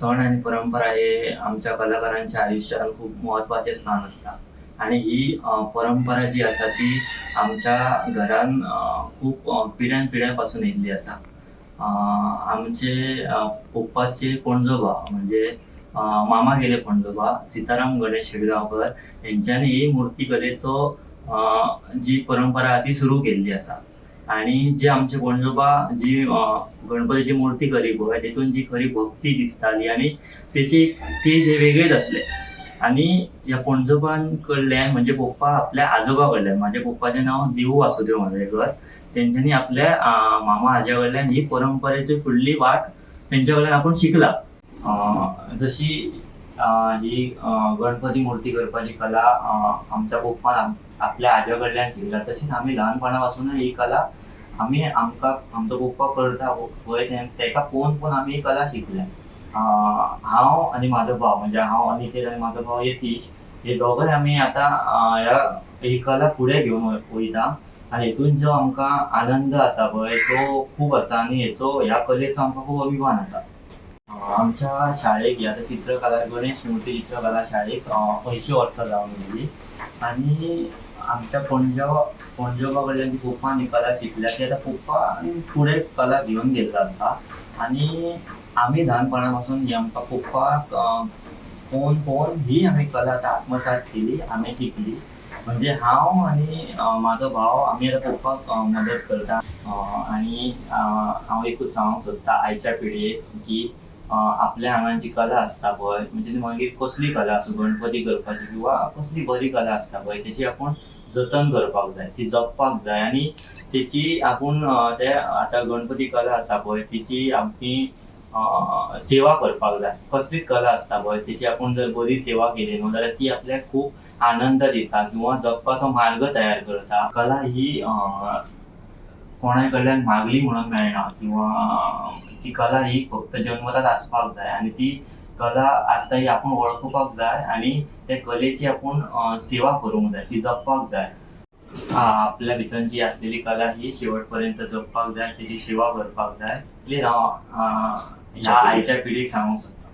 सण आणि परंपरा हे आमच्या कलाकारांच्या आयुष्यात खूप महत्वाचे स्थान असतात आणि ही परंपरा जी आसा ती आमच्या घरान खूप पिढ्यानपिढ्यापासून येयल्ली आसा. आमचे पप्पाचे पणजोबा म्हणजे मामा गेले पणजोबा सिताराम गणेश शिरगांवकर हेंच्यांनी ही मूर्तीकलेचो जी परंपरा ती सुरू केल्ली आसा. आणि जे आमचे पणजोबा जी गणपतीची मूर्ती करी पळय तेतून जी खरी भक्ती दिसताली आणि तेची तेज हे वेगळेच असले. आणि ह्या पणजोबां कडल्यान म्हणजे पप्पा आपल्या आजोबा कडल्यान माझ्या पप्पाचें नाव दिवू वासुदेव मांद्रेकर तेंच्यांनी आपल्या मामा आज्या कडल्यान ही परंपरेची फुडली वाट तेंच्या कडल्यान आपूण शिकला. जशी ही गणपती मूर्ती करपाची कला आमच्या पप्पान आपल्या आज्या कडल्यान शिकला तशीच आमी ल्हानपणा पासूनच ही कला आमकां आमचो पप्पा करता पळय तेका पळोवन आमी ही कला शिकल्या. हांव आनी म्हाजो भाव म्हणजे हांव अनिकेत आनी म्हाजो भाव यतीश हे दोगय आमी आतां ही कला फुडें घेवन वयता आनी हेतून जो आमकां आनंद आसा पळय तो खूब आसा आनी ह्या कलेचो आमकां खूब अभिमान आसा. आमच्या शाळेक आतां चित्रकला गणेश मूर्ती चित्रकला शाळेक 80 वर्सां जावन गेली आनी आमच्या पणजोबा कडल्यान जी पप्पान ही कला शिकल्या ती आतां पप्पा फुडें कला घेवन गेल्लो आसा. आनी आमी ल्हानपणा पासून ही आमकां पप्पाक पळोवन ही आमी कला आतां आत्मसात केली आमी शिकली. म्हणजे हांव आनी म्हाजो भाव आमी आतां पप्पाक मदत करता. आनी हांव एकूच सांगूंक सोदतां आयच्या पिळगेक की आपल्या हांगां जी कला आसता पळय म्हणजे ती मागीर कसली कला आसूं गणपती करपाची किंवा कसली बरी कला आसता पळय तेची आपूण जतन करपाक जाय ती जपपाक जाय आनी तेची आपूण ते आतां गणपती कला आसा पळय तिची आमी सेवा करपाक जाय. कसलीच कला आसता पळय तेची आपूण जर बरी सेवा केली न्हू जाल्यार ती आपल्याक खूब आनंद दिता किंवा जगपाचो मार्ग तयार करता. कला ही कोणाय कडल्यान मागली म्हणून मेळना किंवा ती कला ही फक्त जन्मताच आसपाक जाय आनी ती कला आसता ही आपूण वळखुपाक जाय आनी त्या कलेची आपूण सेवा करूंक जाय ती जपपाक जाय. आपल्या भितर जी आसलेली कला ही शेवट पर्यंत जपपाक जाय तेची सेवा करपाक जाय इतलेंच हांव ह्या आयच्या पिढीक सांगूंक सोदतां.